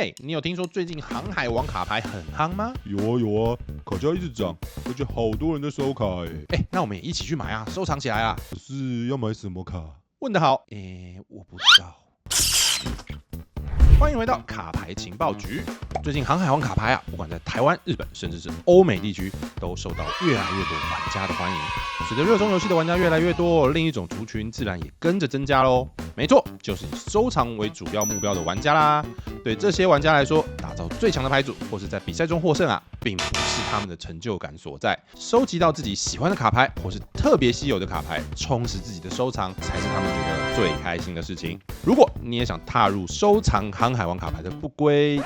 嘿，你有听说最近航海王卡牌很夯吗？有啊有啊，卡价一直涨，而且好多人在收卡那我们也一起去买啊，收藏起来啊。可是要买什么卡？问得好，我不知道。欢迎回到卡牌情报局。最近航海王卡牌啊，不管在台湾、日本，甚至是欧美地区，都受到越来越多玩家的欢迎。随着热衷游戏的玩家越来越多，另一种族群自然也跟着增加喽。没错，就是以收藏为主要目标的玩家啦。对这些玩家来说，打造最强的牌组，或是在比赛中获胜啊，并不是他们的成就感所在。收集到自己喜欢的卡牌，或是特别稀有的卡牌，充实自己的收藏，才是他们觉得最开心的事情。如果你也想踏入收藏航海王卡牌的不归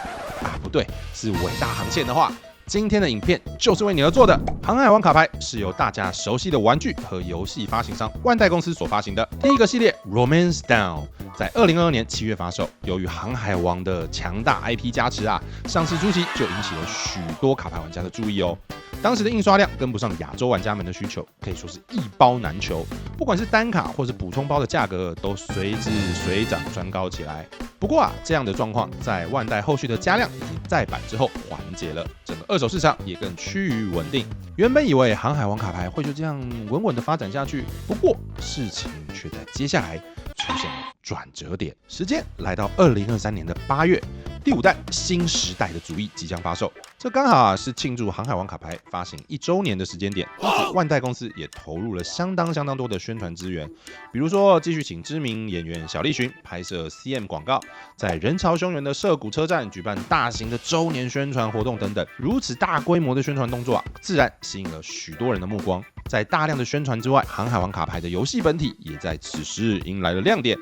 不对，是伟大航线的话，今天的影片就是为你而做的。航海王卡牌是由大家熟悉的玩具和游戏发行商万代公司所发行的。第一个系列 Romance Down 在2022年7月发售。由于航海王的强大 IP 加持啊，上市初期就引起了许多卡牌玩家的注意哦。当时的印刷量跟不上亚洲玩家们的需求，可以说是一包难求。不管是单卡或是补充包的价格，都随之水涨船高起来。不过啊，这样的状况在万代后续的加量以及再版之后缓解了，整个二手市场也更趋于稳定。原本以为航海王卡牌会就这样稳稳的发展下去，不过事情却在接下来出现了转折点。时间来到2023年的8月，第5代新时代的主义即将发售，这刚好是庆祝航海王卡牌发行1周年的时间点，因此万代公司也投入了相当多的宣传资源，比如说继续请知名演员小栗旬拍摄 CM 广告，在人潮汹涌的涩谷车站举办大型的周年宣传活动等等。如此大规模的宣传动作啊，自然吸引了许多人的目光。在大量的宣传之外，航海王卡牌的游戏本体也在此时迎来了亮点。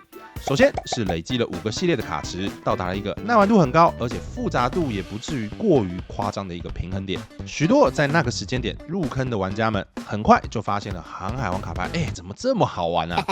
首先是累积了5个系列的卡池，到达了一个耐玩度很高，而且复杂度也不至于过于夸张的一个平衡点。许多在那个时间点入坑的玩家们，很快就发现了航海王卡牌，怎么这么好玩啊？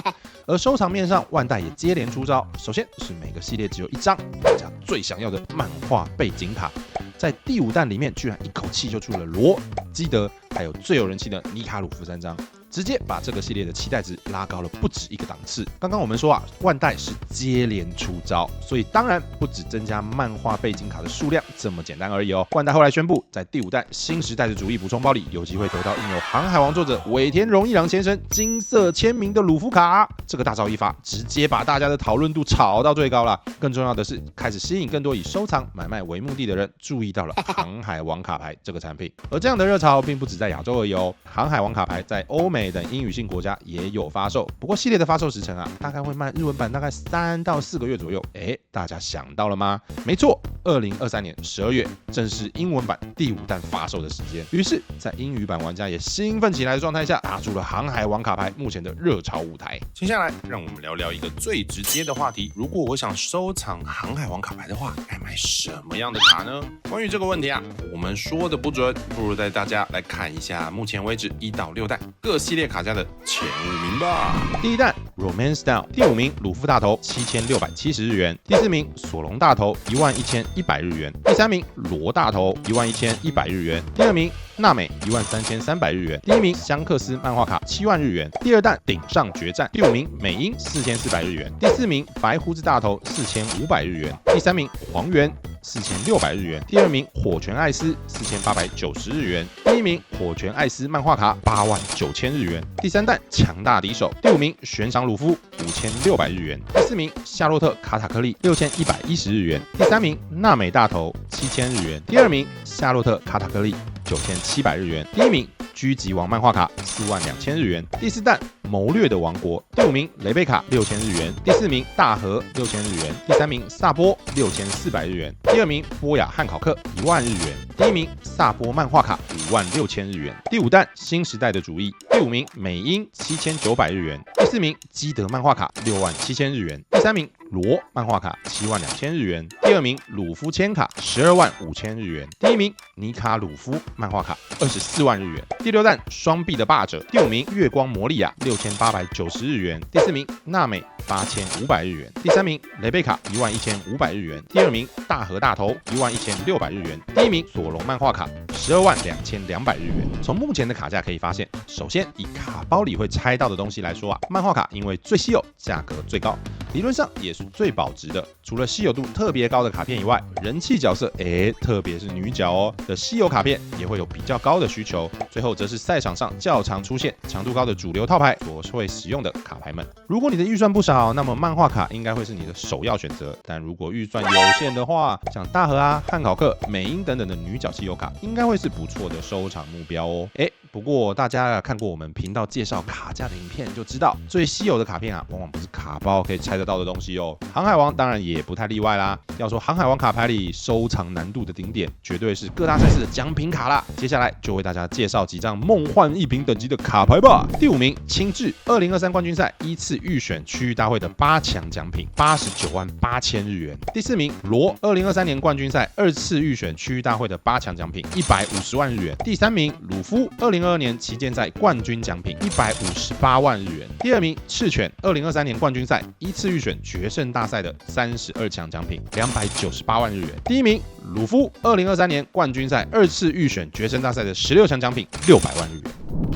而收藏面上，万代也接连出招。首先是每个系列只有1张大家最想要的漫画背景卡，在第5弹里面居然一口气就出了罗、基德，还有最有人气的尼卡鲁夫3张。直接把这个系列的期待值拉高了不止一个档次。刚刚我们说啊，万代是接连出招，所以当然不只增加漫画背景卡的数量这么简单而已哦。万代后来宣布，在第5弹新时代的主义补充包里，有机会得到印有航海王作者尾田荣一郎先生金色签名的鲁夫卡。这个大招一发，直接把大家的讨论度炒到最高了。更重要的是，开始吸引更多以收藏买卖为目的的人注意到了航海王卡牌这个产品。而这样的热潮并不只在亚洲而已哦，航海王卡牌在欧美等英语性国家也有发售，不过系列的发售时程啊，大概会慢日文版大概3到4个月左右。大家想到了吗？没错，2023年12月正是英文版第5弹发售的时间。于是，在英语版玩家也兴奋起来的状态下，打出了航海王卡牌目前的热潮舞台。接下来，让我们聊聊一个最直接的话题：如果我想收藏航海王卡牌的话，该买什么样的卡呢？关于这个问题啊，我们说的不准，不如带大家来看一下目前为止1到6弹各系列卡价的前5名吧。第1弹 Romance Down， 第5名鲁夫大头7670日元，第4名索隆大头11100日元，第3名罗大头11100日元，第2名娜美13300日元，第1名香克斯漫画卡7万日元，第2弹顶上决战，第5名美英4400日元，第4名白胡子大头4500日元，第3名黄猿4600日元，第2名火拳艾斯4890日元，第1名火拳艾斯漫画卡89000日元，第3弹强大敌手，第5名悬赏鲁夫5600日元，第4名夏洛特卡塔克利6110日元，第3名娜美大头7000日元，第2名夏洛特卡塔克利9700日元，第1名狙击王漫画卡42000日元，第4弹谋略的王国，第5名雷贝卡6000日元，第4名大和6000日元，第3名萨波6400日元，第2名波雅汉考克1万日元，第1名萨波漫画卡56000日元，第5弹新时代的主义，第5名美英7900日元，第4名基德漫画卡67000日元，第3名罗漫画卡72000日元，第2名鲁夫签卡125000日元，第1名尼卡鲁夫漫画卡24万日元，第6弹双臂的霸者，第5名月光魔利亚6890日元，第4名娜美8500日元，第3名雷贝卡11500日元，第2名大和大头11600日元，第1名索隆漫画卡122200日元。从目前的卡价可以发现，首先以卡包里会拆到的东西来说啊，漫画卡因为最稀有，价格最高。理论上也是最保值的。除了稀有度特别高的卡片以外，人气角色特别是女角的稀有卡片也会有比较高的需求。最后则是赛场上较常出现、强度高的主流套牌所会使用的卡牌们。如果你的预算不少，那么漫画卡应该会是你的首要选择。但如果预算有限的话，像大和汉考克、美樱等等的女角稀有卡，应该会是不错的收藏目标哦。不过大家看过我们频道介绍卡价的影片就知道，最稀有的卡片往往不是卡包可以拆得到的东西哦。航海王当然也不太例外啦。要说航海王卡牌里收藏难度的顶点，绝对是各大赛事的奖品卡啦。接下来就为大家介绍几张梦幻一品等级的卡牌吧。第5名，青雉2023冠军赛依次预选区域大会的8强奖品898000日元。第4名，罗2023年冠军赛2次预选区域大会的8强奖品150万日元。第3名，鲁夫2022年旗舰赛冠军奖品158万日元。第2名，赤犬2023年冠军赛依次预选决胜大赛的32强奖品298万日元。第1名，鲁夫2023年冠军赛2次预选决胜大赛的16强奖品600万日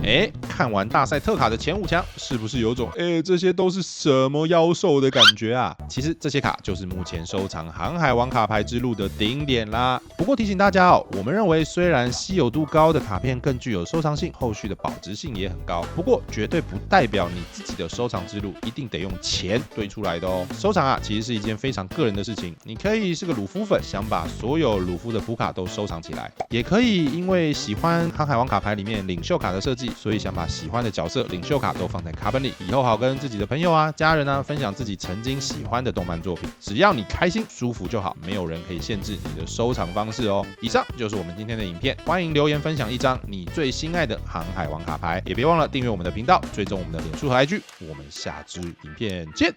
元。看完大赛特卡的前5强，是不是有种这些都是什么妖兽的感觉啊？其实这些卡就是目前收藏航海王卡牌之路的顶点啦。不过提醒大家我们认为虽然稀有度高的卡片更具有收藏性，后续的保值性也很高，不过绝对不代表你自己的收藏之路一定得用钱堆出来的哦。收藏其实是一件非常个人的事情，你可以是个鲁夫粉，想把所有鲁夫的普卡都收藏起来，也可以因为喜欢航海王卡牌里面领袖卡的设计，所以想把喜欢的角色领袖卡都放在卡本里，以后好跟自己的朋友家人分享自己曾经喜欢的动漫作品。只要你开心舒服就好，没有人可以限制你的收藏方式哦。以上就是我们今天的影片，欢迎留言分享一张你最心爱的航海王卡牌，也别忘了订阅我们的频道，追踪我们的脸书和 IG。我们下支影片见。